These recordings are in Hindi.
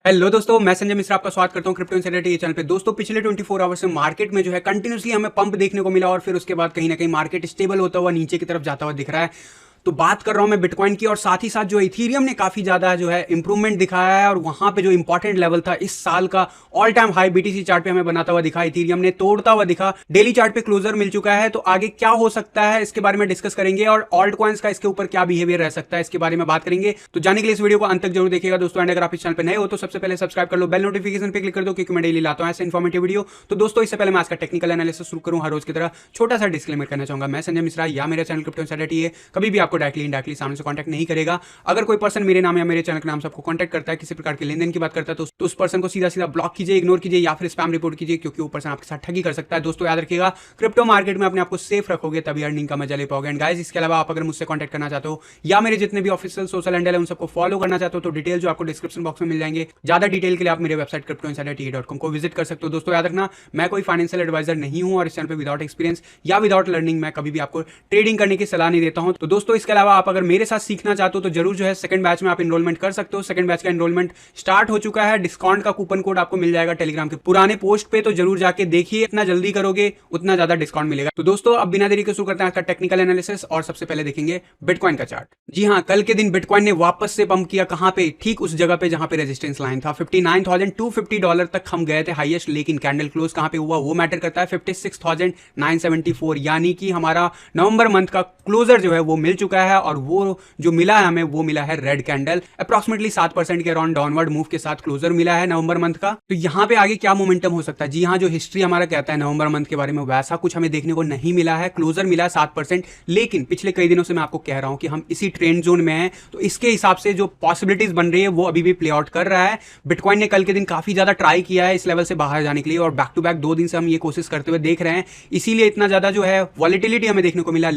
हेलो दोस्तों, मैं संजय मिश्रा आपका स्वागत करता हूं क्रिप्टो इनसाइडर टीवी चैनल पे। दोस्तों, पिछले 24 आवर्स में मार्केट में जो है कंटिन्यूसली हमें पंप देखने को मिला और फिर उसके बाद कहीं ना कहीं मार्केट स्टेबल होता हुआ नीचे की तरफ जाता हुआ दिख रहा है। तो बात कर रहा हूं मैं बिटकॉइन की, और साथ ही साथ जो इथीरियम ने काफी ज्यादा जो है इंप्रूवमेंट दिखाया है और वहां पे जो इंपॉर्टेंट लेवल था इस साल का all time high BTC chart पे हमें बनाता हुआ दिखा, इथीरियम ने तोड़ता हुआ दिखा, डेली चार्ट पे क्लोजर मिल चुका है। तो आगे क्या हो सकता है इसके बारे में डिस्कस करेंगे और ऑल्ट कॉइन्स का इसके ऊपर क्या बिहेवियर रह सकता है इसके बारे में बात करेंगे। तो जाने के लिए इस वीडियो को अंत तक जरूर देखिएगा दोस्तों। एंड अगर आप इस चैनल पे नए हो तो सबसे पहले सब्सक्राइब कर लो, बेल नोटिफिकेशन पे क्लिक कर दो, क्योंकि मैं डेली लाता हूं ऐसे इन्फॉर्मेटिव वीडियो। तो दोस्तों, इससे पहले मैं आज का टेक्निकल एनालिसिस शुरू करूं हर रोज की तरह छोटा सा डिस्क्लेमर करना चाहूंगा। मैं संजय मिश्रा या मेरा चैनल क्रिप्टो इनसाइडर टीवी कभी भी आपको डायरेक्टली इनडायरेक्टली सामने से कांटेक्ट नहीं करेगा। अगर कोई पर्सन मेरे नाम या मेरे चैनल के नाम से आपको कांटेक्ट करता है, किसी प्रकार के लेन देन की बात करता है, तो उस पर्सन को सीधा सीधा ब्लॉक कीजिए, इग्नोर कीजिए या फिर स्पैम रिपोर्ट कीजिए, क्योंकि वो पर्सन आपके साथ ठगी कर सकता है। दोस्तों याद रखिएगा, क्रिप्टो मार्केट में अपने आप को सेफ रखोगे तभी अर्निंग का मजा ले पाओगे। एंड गाइस, इसके अलावा आप अगर मुझसे कांटेक्ट करना चाहते हो या मेरे जितने भी ऑफिशियल सोशल हैंडल है उन सबको फॉलो करना चाहते हो तो डिटेल जो आपको डिस्क्रिप्शन बॉक्स में मिल जाएंगे। ज्यादा डिटेल के लिए आप मेरे वेबसाइट cryptoinsidertv.com को विजिट कर सकते हो। दोस्तों याद रखना, मैं कोई फाइनेंशियल एडवाइजर नहीं हूं और इस चैनल पे विदाउट एक्सपीरियंस या विदाउट लर्निंग मैं कभी भी आपको ट्रेडिंग करने की सलाह नहीं देता हूं। तो दोस्तों, इसके अलावा आप अगर मेरे साथ सीखना चाहते हो तो जरूर जो है सेकंड बैच में आप एनरोलमेंट कर सकते हो। सेकंड बैच का एनरोलमेंट स्टार्ट हो चुका है। डिस्काउंट का कूपन कोड आपको मिल जाएगा टेलीग्राम के पुराने पोस्ट पे, तो जरूर जाके देखिए। इतना जल्दी करोगे उतना ज्यादा डिस्काउंट मिलेगा। तो दोस्तों, अब बिना देरी के शुरू करते हैं आज का टेक्निकल एनालिसिस और सबसे पहले देखेंगे बिटकॉइन का चार्ट। जी हां, कल के दिन बिटकॉइन ने वापस से पंप किया। कहां पे? ठीक उस जगह पे जहां पे रेजिस्टेंस लाइन था। $59,250 तक हम गए थे हाईएस्ट, लेकिन कैंडल क्लोज कहां पे हुआ वो मैटर करता है। 56,974 यानी कि हमारा नवंबर मंथ का क्लोजर जो है वो मिल चुका है, और वो जो मिला है हमें वो मिला है रेड कैंडल। अप्रॉक्सिमेटली 7% के अराउंड डाउनवर्ड मूव के साथ क्लोजर मिला है नवंबर मंथ का। तो यहां पे आगे क्या मोमेंटम हो सकता है? जी हां, जो हिस्ट्री हमारा कहता है नवंबर मंथ के बारे में वैसा कुछ हमें देखने को नहीं मिला है। क्लोजर मिला है 7%, लेकिन पिछले कई दिनों से मैं आपको कह रहा हूं कि हम इसी ट्रेंड जोन में हैं, तो इसके हिसाब से जो पॉसिबिलिटीज बन रही है वो अभी भी प्ले आउट कर रहा है। बिटकॉइन ने कल के दिन काफी ज्यादा ट्राई किया है इस लेवल से बाहर जाने के लिए, और बैक टू बैक 2 दिन से हम ये कोशिश करते हुए देख रहे हैं, इसीलिए इतना ज्यादा जो है वॉलेटिलिटी हमें देखने को मिला।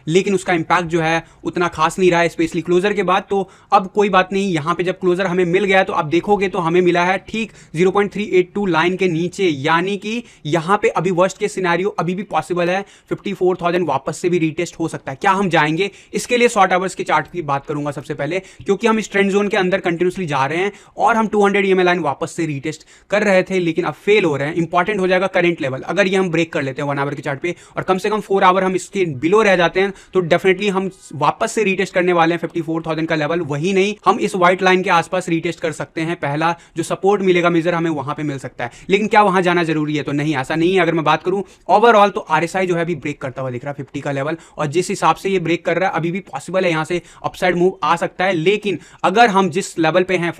लेकिन उसका इंपैक्ट जो है उतना खास नहीं रहा है, स्पेशली क्लोजर के बाद। तो अब कोई बात नहीं, यहां पे जब क्लोजर हमें मिल गया तो आप देखोगे तो हमें मिला है ठीक 0.382 लाइन के नीचे, यानी कि यहां पे अभी वर्स्ट के सिनेरियो अभी भी पॉसिबल है। 54,000 वापस से भी रीटेस्ट हो सकता है। क्या हम जाएंगे? इसके लिए शॉर्ट आवर्स के चार्ट की बात करूंगा सबसे पहले, क्योंकि हम इस ट्रेंड जोन के अंदर कंटिन्यूसली जा रहे हैं और हम 200 EMA लाइन वापस से रीटेस्ट कर रहे थे, लेकिन अब फेल हो रहे हैं। इंपॉर्टेंट हो जाएगा करंट लेवल, अगर ये हम ब्रेक कर लेते हैं 1 आवर के चार्ट पे और कम से कम 4 आवर हम इसके बिलो रह जाते हैं, तो डेफिनेटली हम वापस से रीटेस्ट करने वाले हैं 54,000 का लेवल। वही नहीं, हम इस व्हाइट लाइन के आसपास रीटेस्ट कर सकते हैं। पहला जो सपोर्ट मिलेगा मेजर हमें वहां पे मिल सकता है, लेकिन क्या वहां जाना जरूरी है? तो नहीं, ऐसा नहीं है। अगर मैं बात करूं ओवरऑल तो RSI जो है अभी ब्रेक करता हुआ दिख रहा है 50 का लेवल, और जिस हिसाब से ये ब्रेक कर रहा है अभी भी पॉसिबल है यहां से अपसाइड मूव आ सकता है। लेकिन अगर हम जिस लेवल पे हैं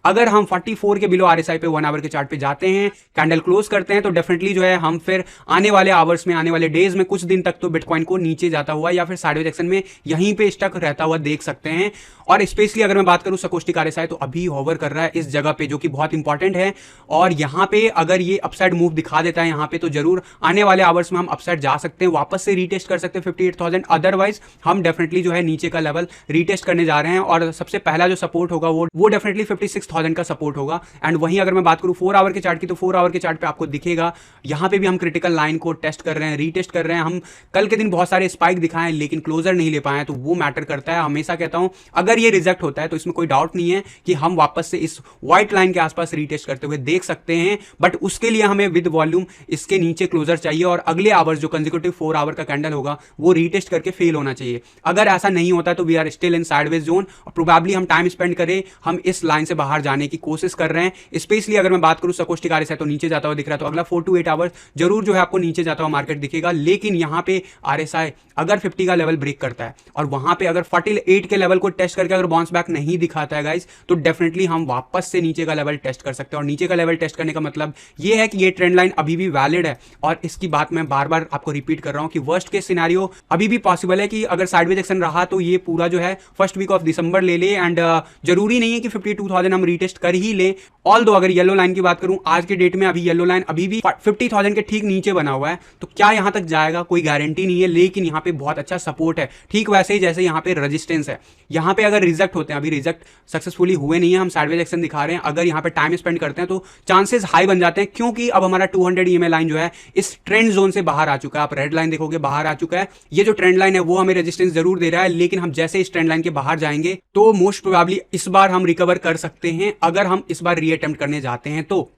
अगर हम 44 के बिलो RSI पे 1 आवर के चार्ट पे जाते हैं, कैंडल क्लोज करते हैं, तो डेफिनेटली जो है हम फिर आने वाले आवर्स में, आने वाले डेज में कुछ दिन तक तो बिटकॉइन को नीचे जाता हुआ या फिर साइडवेज एक्शन में यहीं पे स्टक रहता हुआ देख सकते हैं। और स्पेशली अगर मैं बात करूं सकोस्टिक RSI, तो अभी होवर कर रहा है इस जगह पे, जो कि बहुत इंपॉर्टेंट है। और यहां पे अगर ये अपसाइड मूव दिखा देता है यहां पे, तो जरूर आने वाले आवर्स में हम अपसाइड जा सकते हैं, वापस से रीटेस्ट कर सकते हैं 58,000। अदरवाइज हम डेफिनेटली जो है नीचे का लेवल रीटेस्ट करने जा रहे हैं, और सबसे पहला जो सपोर्ट होगा वो डेफिनेटली 56,000 का सपोर्ट होगा। एंड वहीं अगर मैं बात करूं 4 आवर के चार्ट की, तो 4 आवर के चार्ट पे आपको दिखेगा यहां पे भी हम क्रिटिकल लाइन को टेस्ट कर रहे हैं, रीटेस्ट कर रहे हैं। हम कल के दिन बहुत सारे स्पाइक दिखाएं लेकिन क्लोजर नहीं ले पाए, तो वो मैटर करता है। हमेशा कहता हूं, अगर ये रिजेक्ट होता है तो इसमें कोई डाउट नहीं है कि हम वापस से इस व्हाइट लाइन के आसपास रीटेस्ट करते हुए देख सकते हैं, बट उसके लिए हमें विद वॉल्यूम इसके नीचे क्लोजर चाहिए, और अगले आवर्स जो कंसेक्यूटिव 4 आवर का कैंडल होगा वो रीटेस्ट करके फेल होना चाहिए। अगर ऐसा नहीं होता तो we are still in sideways zone, और प्रोबेबली हम टाइम स्पेंड करें, हम इस लाइन से बाहर जाने की कोशिश कर रहे हैं। स्पेशली अगर मैं बात करूं सकोस्टिक RSI, तो नीचे जाता हुआ दिख रहा है, तो अगला 4 to 8 आवर्स जरूर जो है आपको नीचे जाता हुआ मार्केट दिखेगा। लेकिन यहां पे RSI अगर 50 का लेवल ब्रेक करता है और वहां पे अगर 48 के लेवल को टेस्ट करके अगर बाउंस बैक नहीं दिखाता है गाइस, तो डेफिनेटली हम वापस से नीचे का लेवल टेस्ट कर सकते हैं। और नीचे का लेवल टेस्ट करने का मतलब ये है कि ये ट्रेंड लाइन अभी भी वैलिड है, और इसकी बात मैं बार बार आपको रिपीट कर रहा हूं कि वर्स्ट के सिनेरियो अभी भी पॉसिबल है कि अगर साइडवेज एक्शन रहा तो ये पूरा जो है फर्स्ट वीक ऑफ दिसंबर ले ले। एंड जरूरी नहीं है कि 52,000 हम रीटेस्ट कर ही ले। ऑल दो अगर येलो लाइन की बात करूं, आज के डेट में अभी येलो लाइन अभी भी 50,000 के ठीक नीचे बना हुआ है, तो क्या यहां तक जाएगा कोई गारंटी नहीं है, लेकिन यहां पे बहुत अच्छा सपोर्ट है। ठीक वैसे ही जैसे यहां पे रेजिस्टेंस है, यहां पे अगर रिजेक्ट होते हैं, अभी रिजेक्ट सक्सेसफुली हुए नहीं है, हम साइडवेज एक्शन दिखा रहे हैं, अगर यहां पे टाइम स्पेंड करते हैं तो चांसेस हाई बन जाते हैं, क्योंकि अब हमारा 200 EMA लाइन जो है इस ट्रेंड जोन से बाहर आ चुका है। आप रेड लाइन देखोगे बाहर आ चुका है। ये जो ट्रेंड लाइन है वो हमें रेजिस्टेंस जरूर दे रहा है, लेकिन हम जैसे इस ट्रेंड लाइन के बाहर जाएंगे तो मोस्ट प्रोबेबली इस बार हम रिकवर कर सकते हैं अगर हम इस बार रीअटेम्प्ट करने जाते हैं तो।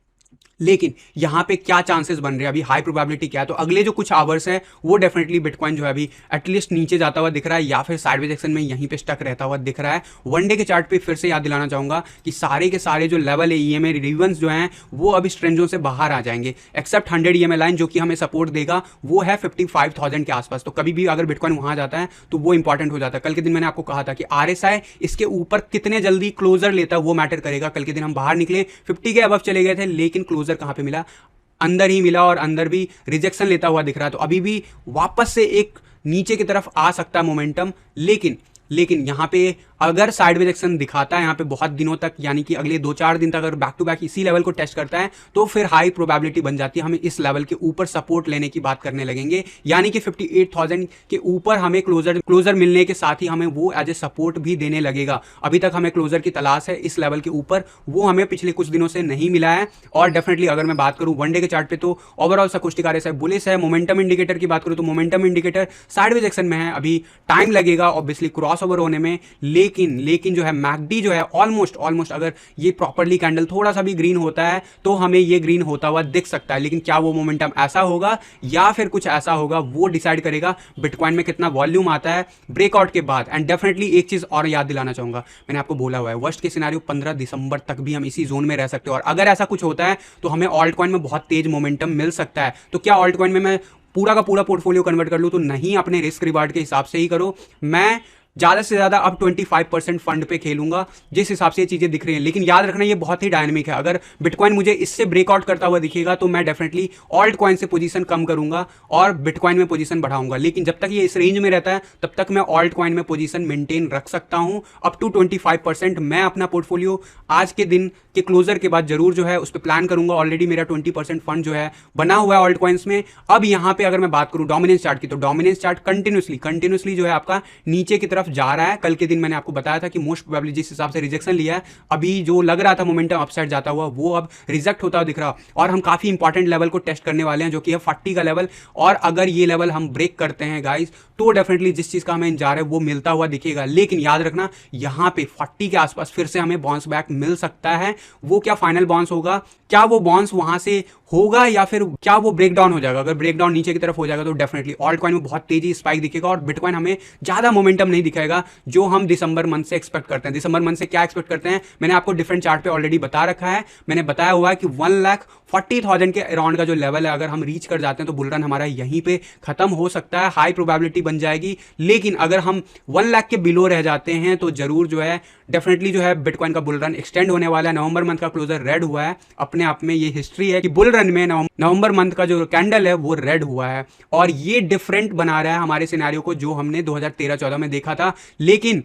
लेकिन यहाँ पे क्या चांसेस बन रहे हैं, अभी हाई प्रोबेबिलिटी क्या है, तो अगले जो कुछ आवर्स है वो डेफिनेटली बिटकॉइन जो है अभी एटलीस्ट नीचे जाता हुआ दिख रहा है या फिर साइडवेज एक्शन में यहीं पे स्टक रहता हुआ दिख रहा है। वनडे के चार्ट पे फिर से याद दिलाना चाहूंगा कि सारे के सारे जो लेवल है ईएमए रिवंस जो हैं वो अभी ट्रेंड जोन से बाहर आ जाएंगे, एक्सेप्ट 100 ईएमए लाइन जो कि हमें सपोर्ट देगा वो है 55,000 के आसपास। तो कभी भी अगर बिटकॉइन वहां जाता है तो वो इंपॉर्टेंट हो जाता है। कल के दिन मैंने आपको कहा था कि आरएसआई इसके ऊपर कितने जल्दी क्लोजर लेता है वो मैटर करेगा। कल के दिन हम बाहर निकले 50 के अबव चले गए थे, लेकिन क्लोजर कहां पे मिला, अंदर ही मिला और अंदर भी रिजेक्शन लेता हुआ दिख रहा है। तो अभी भी वापस से एक नीचे की तरफ आ सकता है मोमेंटम, लेकिन यहां पे अगर साइडवेज एक्शन दिखाता है यहाँ पे बहुत दिनों तक, यानी कि अगले 2-4 दिन तक अगर बैक टू बैक इसी लेवल को टेस्ट करता है तो फिर हाई प्रोबेबिलिटी बन जाती है हमें इस लेवल के ऊपर सपोर्ट लेने की बात करने लगेंगे, यानी कि 58,000 के ऊपर हमें क्लोजर मिलने के साथ ही हमें वो एज ए सपोर्ट भी देने लगेगा। अभी तक हमें क्लोजर की तलाश है इस लेवल के ऊपर, वो हमें पिछले कुछ दिनों से नहीं मिला है। और डेफिनेटली अगर मैं बात करूं वनडे के चार्ट पे तो ओवरऑल संकुष्टिक आरएसआई बुलिश है। मोमेंटम इंडिकेटर की बात करूं तो मोमेंटम इंडिकेटर साइडवेज एक्शन में है, अभी टाइम लगेगा ऑब्वियसली क्रॉस ओवर होने में, लेकिन जो है मैकडी जो है ऑलमोस्ट अगर ये प्रॉपर्ली कैंडल थोड़ा सा भी ग्रीन होता है तो हमें ये ग्रीन होता हुआ दिख सकता है। लेकिन क्या वो मोमेंटम ऐसा होगा या फिर कुछ ऐसा होगा वो डिसाइड करेगा बिटकॉइन में कितना वॉल्यूम आता है ब्रेकआउट के बाद। एंड डेफिनेटली एक चीज और याद दिलाना चाहूंगा, मैंने आपको बोला हुआ है वर्स्ट के सिनेरियो 15 दिसंबर तक भी हम इसी जोन में रह सकते हैं, और अगर ऐसा कुछ होता है तो हमें ऑल्ट कॉइन में बहुत तेज मोमेंटम मिल सकता है। तो क्या ऑल्ट कॉइन में मैं पूरा का पूरा पोर्टफोलियो कन्वर्ट कर लूं? तो नहीं, अपने रिस्क रिवार्ड के हिसाब से ही करो। मैं ज़्यादा से ज़्यादा अब 25% फंड पे खेलूंगा जिस हिसाब से ये चीज़ें दिख रही हैं। लेकिन याद रखना ये बहुत ही डायनेमिक है, अगर बिटकॉइन मुझे इससे ब्रेकआउट करता हुआ दिखेगा तो मैं डेफिनेटली ऑल्ट कॉइन से पोजीशन कम करूंगा और बिटकॉइन में पोजीशन बढ़ाऊंगा। लेकिन जब तक ये इस रेंज में रहता है तब तक मैं ऑल्ट कॉइन में पोजीशन मेंटेन रख सकता हूं अप टू 25%। मैं अपना पोर्टफोलियो आज के दिन के क्लोजर के बाद जरूर जो है उस पर प्लान करूंगा। ऑलरेडी मेरा 20% फंड जो है बना हुआ है ऑल्ट कॉइन्स में। अब यहाँ पे अगर मैं बात करूं डोमिनेंस चार्ट की, तो डोमिनेंस चार्ट कंटिन्यूसली जो है आपका नीचे की तरफ जा रहा है। कल के दिन मैंने आपको बताया था कि मोस्ट प्रोबेबली जिस हिसाब से रिजेक्शन लिया है, अभी जो लग रहा था मोमेंटम अपसाइड जाता हुआ वो अब रिजेक्ट होता हुआ दिख रहा। और हम काफी इंपॉर्टेंट लेवल को टेस्ट करने वाले हैं जो कि है 40 का लेवल, और अगर ये लेवल हम ब्रेक करते हैं गाइस तो डेफिनेटली जिस चीज का हमें इंतजार है वो मिलता हुआ दिखेगा। लेकिन याद रखना यहाँ पे 40 के आसपास फिर से हमें बाउंस बैक मिल सकता है। वो क्या फाइनल बाउंस होगा, क्या वो बाउंस वहां से होगा या फिर क्या वो ब्रेक डाउन हो जाएगा? अगर ब्रेक डाउन नीचे की तरफ हो जाएगा तो डेफिनेटली ऑल्ट कॉइन में बहुत तेजी स्पाइक दिखेगा और बिटकॉइन हमें ज्यादा मोमेंटम नहीं दिखाएगा जो हम दिसंबर मंथ से एक्सपेक्ट करते हैं। दिसंबर मंथ से क्या एक्सपेक्ट करते हैं मैंने आपको डिफरेंट चार्ट पे ऑलरेडी बता रखा है। मैंने बताया हुआ है कि 1,40,000 के अराउंड का जो लेवल है अगर हम रीच कर जाते हैं तो बुल रन हमारा यहीं पे खत्म हो सकता है, हाई प्रोबेबिलिटी बन जाएगी। लेकिन अगर हम 1 लाख के बिलो रह जाते हैं तो जरूर जो है डेफिनेटली जो है बिटकॉइन का बुल रन एक्सटेंड होने वाला है। नवंबर मंथ का क्लोजर रेड हुआ है, अपने आप में ये हिस्ट्री है कि बुल रन में नवंबर मंथ का जो कैंडल है वो रेड हुआ है और ये डिफरेंट बना रहा है हमारे सिनेरियो को जो हमने 2013-14 में देखा था। लेकिन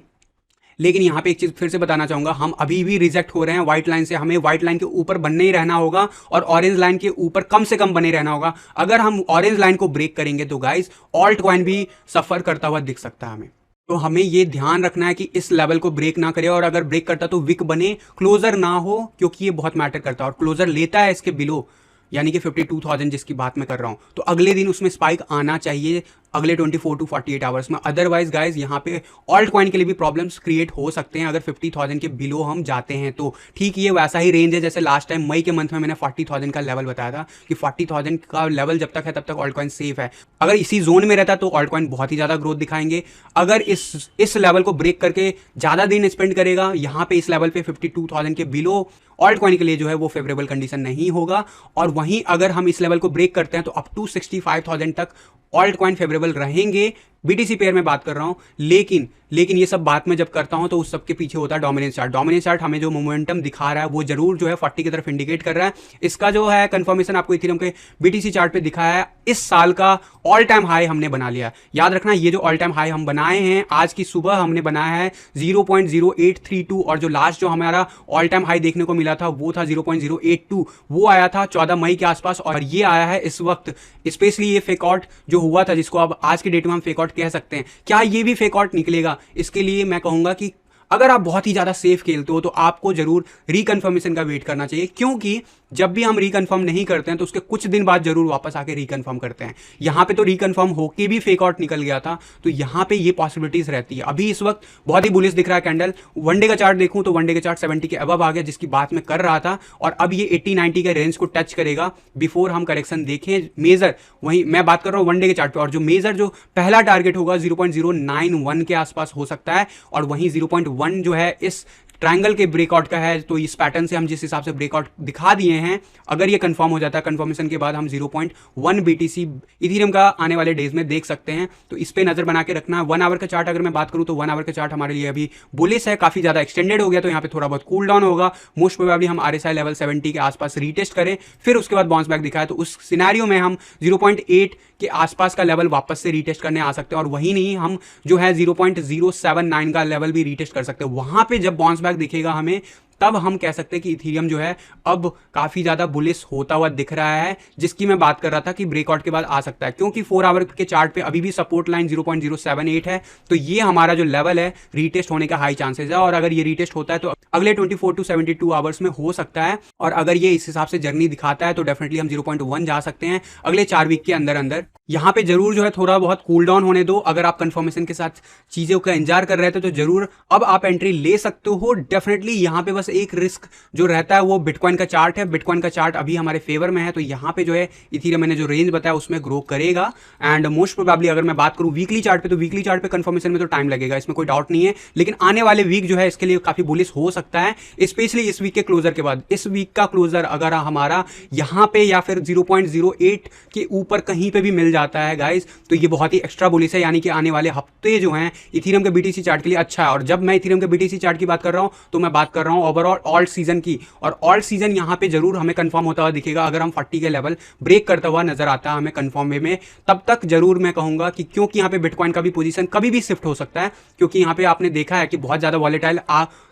यहां पे एक चीज फिर से बताना चाहूंगा, हम अभी भी रिजेक्ट हो रहे हैं व्हाइट लाइन से। हमें व्हाइट लाइन के ऊपर बनने ही रहना होगा और ऑरेंज लाइन के ऊपर कम से कम बने रहना होगा। अगर हम ऑरेंज लाइन को ब्रेक करेंगे तो गाइस ऑल्ट कॉइन भी सफर करता हुआ दिख सकता है हमें। तो हमें ये ध्यान रखना है कि इस लेवल को ब्रेक ना करे, और अगर ब्रेक करता तो विक बने, क्लोजर ना हो, क्योंकि ये बहुत मैटर करता है। और क्लोजर लेता है इसके बिलो, यानी कि 52,000 जिसकी बात मैं कर रहा हूं, तो अगले दिन उसमें स्पाइक आना चाहिए अगले 24 to 48 आवर्स में। अदरवाइज गाइज यहाँ पे ऑल्ट कॉइन के लिए भी प्रॉब्लम्स क्रिएट हो सकते हैं अगर 50,000 के बिलो हम जाते हैं तो। ठीक ये वैसा ही रेंज है जैसे लास्ट टाइम मई के मंथ में मैंने 40,000 का लेवल बताया था कि 40,000 का लेवल जब तक है तब तक ऑल्ट कॉइन सेफ है। अगर इसी जोन में रहता तो ऑल्ट कॉइन बहुत ही ज्यादा ग्रोथ दिखाएंगे। अगर इस लेवल को ब्रेक करके ज्यादा दिन स्पेंड करेगा यहाँ पे इस लेवल पे 52,000 के बिलो, ऑल्ट कॉइन के लिए जो है वो फेवरेबल कंडीशन नहीं होगा। और वहीं अगर हम इस लेवल को ब्रेक करते हैं तो अप टू 65,000 तक ऑल्ट कॉइन फेवरेबल रहेंगे। बीटीसी पेयर में बात कर रहा हूं, लेकिन ये सब बात में जब करता हूं तो उस सब के पीछे होता है डोमिनेंस चार्ट। डोमिनेंस चार्ट हमें जो मोमेंटम दिखा रहा है वो जरूर जो है 40 की तरफ इंडिकेट कर रहा है। इसका जो है कंफर्मेशन आपको इथेरियम के बीटीसी चार्ट पे दिखाया है। इस साल का ऑल टाइम हाई हमने बना लिया। याद रखना ये जो ऑल टाइम हाई हम बनाए हैं आज की सुबह हमने बनाया है 0.0832, और जो लास्ट जो हमारा ऑल टाइम हाई देखने को मिला था वो था 0.082, वो आया था 14 मई के आसपास। और ये आया है इस वक्त, स्पेशली ये फेक आउट जो हुआ था जिसको अब आज की डेट में हम फेक आउट कह सकते हैं। क्या ये भी फेक आउट निकलेगा? इसके लिए मैं कहूंगा कि अगर आप बहुत ही ज़्यादा सेफ खेलते हो तो आपको जरूर रिकन्फर्मेशन का वेट करना चाहिए, क्योंकि जब भी हम रिकन्फर्म नहीं करते हैं तो उसके कुछ दिन बाद जरूर वापस आके रिकन्फर्म करते हैं। यहाँ पे तो रिकन्फर्म होके भी फेक आउट निकल गया था, तो यहाँ पे ये पॉसिबिलिटीज रहती है। अभी इस वक्त बहुत ही बुलिश दिख रहा है कैंडल। वनडे का चार्ट देखूं तो वनडे का चार्ट 70 के अबव आ गया, जिसकी बात मैं कर रहा था, और अब ये 80-90 के रेंज को टच करेगा बिफोर हम करेक्शन देखें। मेजर वही मैं बात कर रहा हूँ वनडे के चार्ट पे, और जो मेजर जो पहला टारगेट होगा 0.091 के आसपास हो सकता है, और वहीं 0.1 जो है इस ट्रायंगल के ब्रेकआउट का है। तो इस पैटर्न से हम जिस हिसाब से ब्रेकआउट दिखा दिए हैं, अगर ये कंफर्म हो जाता है, कंफर्मेशन के बाद हम 0.1 BTC इथेरियम का आने वाले डेज में देख सकते हैं। तो इस पे नजर बना के रखना। 1 आवर का चार्ट अगर मैं बात करूं तो 1 आवर का चार्ट हमारे लिए अभी बुलिश है, काफी ज्यादा एक्सटेंडेड हो गया, तो यहाँ पे थोड़ा बहुत कूल डाउन होगा। मोस्ट प्रोबेबली हम RSI लेवल 70 के आसपास रीटेस्ट करें, फिर उसके बाद बाउंस बैक दिखाए, तो उस सिनेरियो में हम 0.8 के आसपास का लेवल वापस से रीटेस्ट करने आ सकते हैं, और वही नहीं, हम जो है 0.079 का लेवल भी रीटेस्ट कर सकते हैं। वहां पे जब बाउंस बैक दिखेगा हमें, तब हम कह सकते हैं कि इथेरियम जो है अब काफी ज्यादा बुलिश होता हुआ दिख रहा है, जिसकी मैं बात कर रहा था कि ब्रेकआउट के बाद आ सकता है, क्योंकि 4 आवर के चार्ट पे अभी भी सपोर्ट लाइन 0.078 है। तो ये हमारा जो लेवल है रीटेस्ट होने का हाई चांसेस है, और अगर ये रीटेस्ट होता है तो अगले 24 to 72 आवर्स में हो सकता है, और अगर ये इस हिसाब से जर्नी दिखाता है तो डेफिनेटली हम 0.1 जा सकते हैं अगले 4 वीक के अंदर अंदर। यहाँ पे जरूर जो है थोड़ा बहुत कूल डाउन होने दो। अगर आप कंफर्मेशन के साथ चीजों का इंतजार कर रहे थे तो जरूर अब आप एंट्री ले सकते हो डेफिनेटली। यहाँ पे बस एक रिस्क जो रहता है वो बिटकॉइन का चार्ट है। बिटकॉइन का चार्ट अभी हमारे फेवर में है, तो यहाँ पे जो है इथेरियम मैंने जो रेंज बताया उसमें ग्रो करेगा, एंड मोस्ट प्रोबेबली अगर मैं बात करूँ वीकली चार्ट पे, तो वीकली चार्ट पे कंफर्मेशन में तो टाइम लगेगा, इसमें कोई डाउट नहीं है, लेकिन आने वाले वीक जो है इसके लिए काफी बुलिश हो सकता है, स्पेशली इस वीक के क्लोजर के बाद। इस वीक का क्लोजर अगर हमारा यहाँ पे या फिर 0.08 के ऊपर कहीं पे भी मिल जाता है गाइस, तो ये बहुत ही एक्स्ट्रा बुलिश है, यानी कि आने वाले हफ्ते जो हैं इथेरियम के BTC चार्ट के लिए अच्छा है। और जब मैं इथेरियम के BTC चार्ट की बात कर रहा हूं तो मैं बात कर रहा हूं ओवरऑल ऑल्ट सीजन की, और ऑल्ट सीजन यहां पे जरूर हमें कंफर्म होता हुआ दिखेगा अगर हम 40 के लेवल ब्रेक करता हुआ नजर आता है हमें कंफर्म वे में। तब तक जरूर मैं कहूंगा कि क्योंकि यहां पे बिटकॉइन का भी पोजीशन कभी भी शिफ्ट हो सकता है, क्योंकि यहां पे आपने देखा है कि बहुत ज्यादा वॉलेटाइल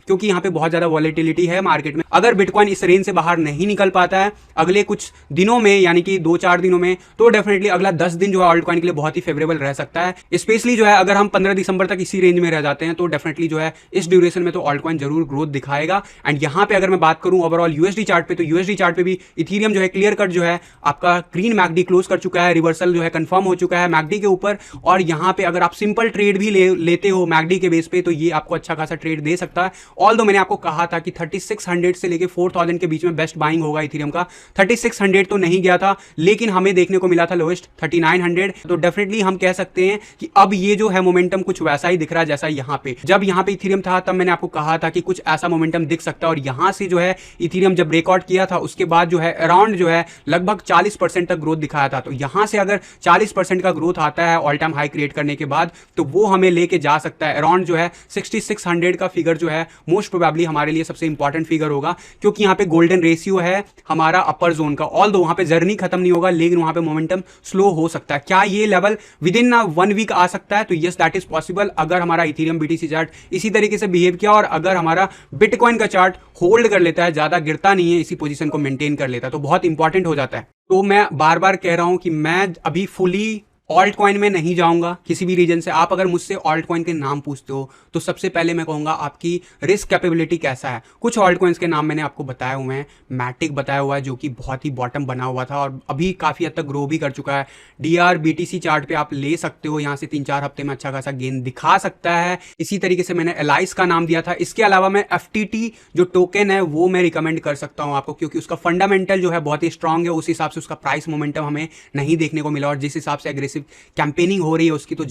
क्योंकि यहाँ पे बहुत ज्यादा वॉलेटिलिटी है मार्केट में। अगर बिटकॉइन इस रेंज से बाहर नहीं निकल पाता है अगले कुछ दिनों में, यानी कि 2-4 दिनों में, तो डेफिनेटली अगला 10 दिन जो है ऑल्टकॉइन के लिए बहुत ही फेवरेबल रह सकता है। स्पेशली जो है अगर हम 15 दिसंबर तक इसी रेंज में रह जाते हैं तो डेफिनेटली जो है इस ड्यूरेशन में तो ऑल्टकॉइन जरूर ग्रोथ दिखाएगा। एंड यहाँ पे अगर मैं बात करूं ओवरऑल USD चार्ट पे, तो USD चार्ट पे भी इथेरियम जो है क्लियर कट जो है आपका ग्रीन मैकडी क्लोज कर चुका है, रिवर्सल जो है कंफर्म हो चुका है मैकडी के ऊपर। और यहाँ पे अगर आप सिंपल ट्रेड भी लेते हो मैकडी के बेस पे, तो ये आपको अच्छा खासा ट्रेड दे सकता है। ऑल्दो मैंने आपको कहा था कि 3600 से लेके 4000 के बीच में बेस्ट बाइंग होगा इथेरियम का। 3600 तो नहीं गया था, लेकिन हमें देखने को मिला था लोएस्ट 3900। तो डेफिनेटली हम कह सकते हैं कि अब ये जो है मोमेंटम कुछ वैसा ही दिख रहा है जैसा यहाँ पे। जब यहाँ पे इथेरियम था तब मैंने आपको कहा था कि कुछ ऐसा मोमेंटम दिख सकता है, और यहाँ से जो है इथेरियम जब ब्रेकआउट किया था उसके बाद जो है अराउंड जो है लगभग 40% तक ग्रोथ दिखाया था। तो यहाँ से अगर 40% का ग्रोथ आता है ऑल टाइम हाई क्रिएट करने के बाद, तो वो हमें लेके जा सकता है अराउंड जो है 6600 का फिगर जो है मोस्ट प्रोबेबली हमारे लिए सबसे इंपॉर्टेंट फिगर होगा, क्योंकि यहाँ पे गोल्डन रेशियो है हमारा अपर जोन का। ऑल्दो वहां पे जर्नी खत्म नहीं होगा, लेकिन वहां पे मोमेंटम स्लो हो सकता है। क्या ये लेवल विद इन 1 वीक आ सकता है? तो यस, दैट इज पॉसिबल, अगर हमारा इथेरियम BTC चार्ट इसी तरीके से बिहेव किया, और अगर हमारा बिटकॉइन का चार्ट होल्ड कर लेता है, ज्यादा गिरता नहीं है, इसी पोजीशन को मेंटेन कर लेता है, तो बहुत इंपॉर्टेंट हो जाता है। तो मैं बार बार कह रहा हूं कि मैं अभी फुली ऑल्ट कॉइन में नहीं जाऊंगा किसी भी रीजन से। आप अगर मुझसे ऑल्ट कॉइन के नाम पूछते हो तो सबसे पहले मैं कहूंगा आपकी रिस्क कैपेबिलिटी कैसा है। कुछ ऑल्ट कॉइन्स के नाम मैंने आपको बताए हुए हैं। मैटिक बताया हुआ है जो कि बहुत ही बॉटम बना हुआ था और अभी काफ़ी हद तक ग्रो भी कर चुका है। DR BTC चार्ट पे आप ले सकते हो, यहाँ से 3-4 हफ्ते में अच्छा खासा गेन दिखा सकता है। इसी तरीके से मैंने एलाइस का नाम दिया था। इसके अलावा मैं FTT जो टोकन है वो मैं रिकमेंड कर सकता हूँ आपको, क्योंकि उसका फंडामेंटल जो है बहुत ही स्ट्रांग है। उस हिसाब से उसका प्राइस मोमेंटम हमें नहीं देखने को मिला, और जिस हिसाब से एग्रेसिव कैंपेनिंग हो रही है उसकी, तो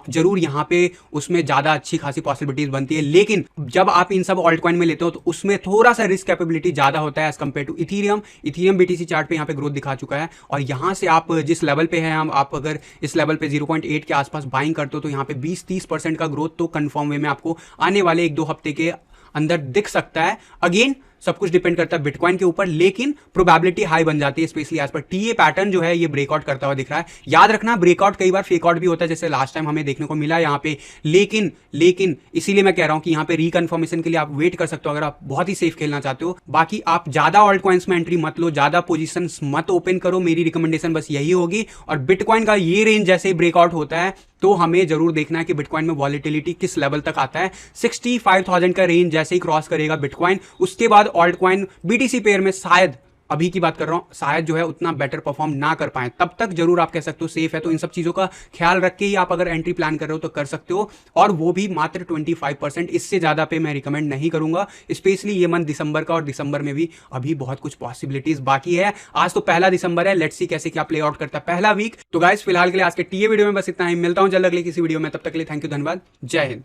जरूर यहाँ पे उसमें ज्यादा अच्छी खासी पॉसिबिलिटीज बनती है। लेकिन जब आप इन सब ऑल्ट कॉइन में लेते हो तो उसमें थोड़ा सा रिस्क कैपेबिलिटी ज्यादा होता है as compare to Ethereum. Ethereum BTC chart पे यहाँ पे ग्रोथ दिखा चुका है, और यहाँ से आप जिस लेवल पे हैं, आप अगर इस लेवल पे 0.8 के आसपास बाइंग करते हो तो यहाँ पे 20-30% का ग्रोथ तो कंफर्म वे में आपको आने वाले 1-2 हफ्ते के अंदर दिख सकता है। अगेन सब कुछ डिपेंड करता है बिटकॉइन के ऊपर, लेकिन प्रोबेबिलिटी हाई बन जाती है, specially as per TA pattern जो है ये ब्रेकआउट करता हुआ दिख रहा है। याद रखना, ब्रेकआउट कई बार फेक आउट भी होता है, जैसे लास्ट टाइम हमें देखने को मिला यहाँ पे। लेकिन इसीलिए मैं कह रहा हूं कि यहाँ पे रिकन्फर्मेशन के लिए आप वेट कर सकते हो अगर आप बहुत ही सेफ खेलना चाहते हो। बाकी आप ज्यादा ऑल्ट कॉइन्स में एंट्री मत लो, ज्यादा पोजिशन मत ओपन करो, मेरी रिकमेंडेशन बस यही होगी। और बिटकॉइन का ये रेंज जैसे ही ब्रेकआउट होता है तो हमें जरूर देखना है कि बिटकॉइन में वॉलेटिलिटी किस लेवल तक आता है। 65,000 का रेंज जैसे ही क्रॉस करेगा बिटकॉइन, उसके बाद ऑल्ट कॉइन बीटीसी पेयर में शायद, अभी की बात कर रहा हूं, शायद जो है उतना बेटर परफॉर्म ना कर पाए, तब तक जरूर आप कह सकते हो सेफ है। तो इन सब चीजों का ख्याल रख के ही आप अगर एंट्री प्लान कर रहे हो तो कर सकते हो, और वो भी मात्र 25%। इससे ज्यादा पे मैं रिकमेंड नहीं करूंगा, स्पेशली ये मंथ दिसंबर का, और दिसंबर में भी अभी बहुत कुछ पॉसिबिलिटीज बाकी है। आज तो 1 दिसंबर है, लेट्स सी कैसे क्या प्ले आउट करता है पहला वीक। तो गाइस फिलहाल के लिए आज के टीए वीडियो में बस इतना ही, मिलता हूं जल्द अगले किसी वीडियो में, तब तक के लिए थैंक यू, धन्यवाद, जय हिंद।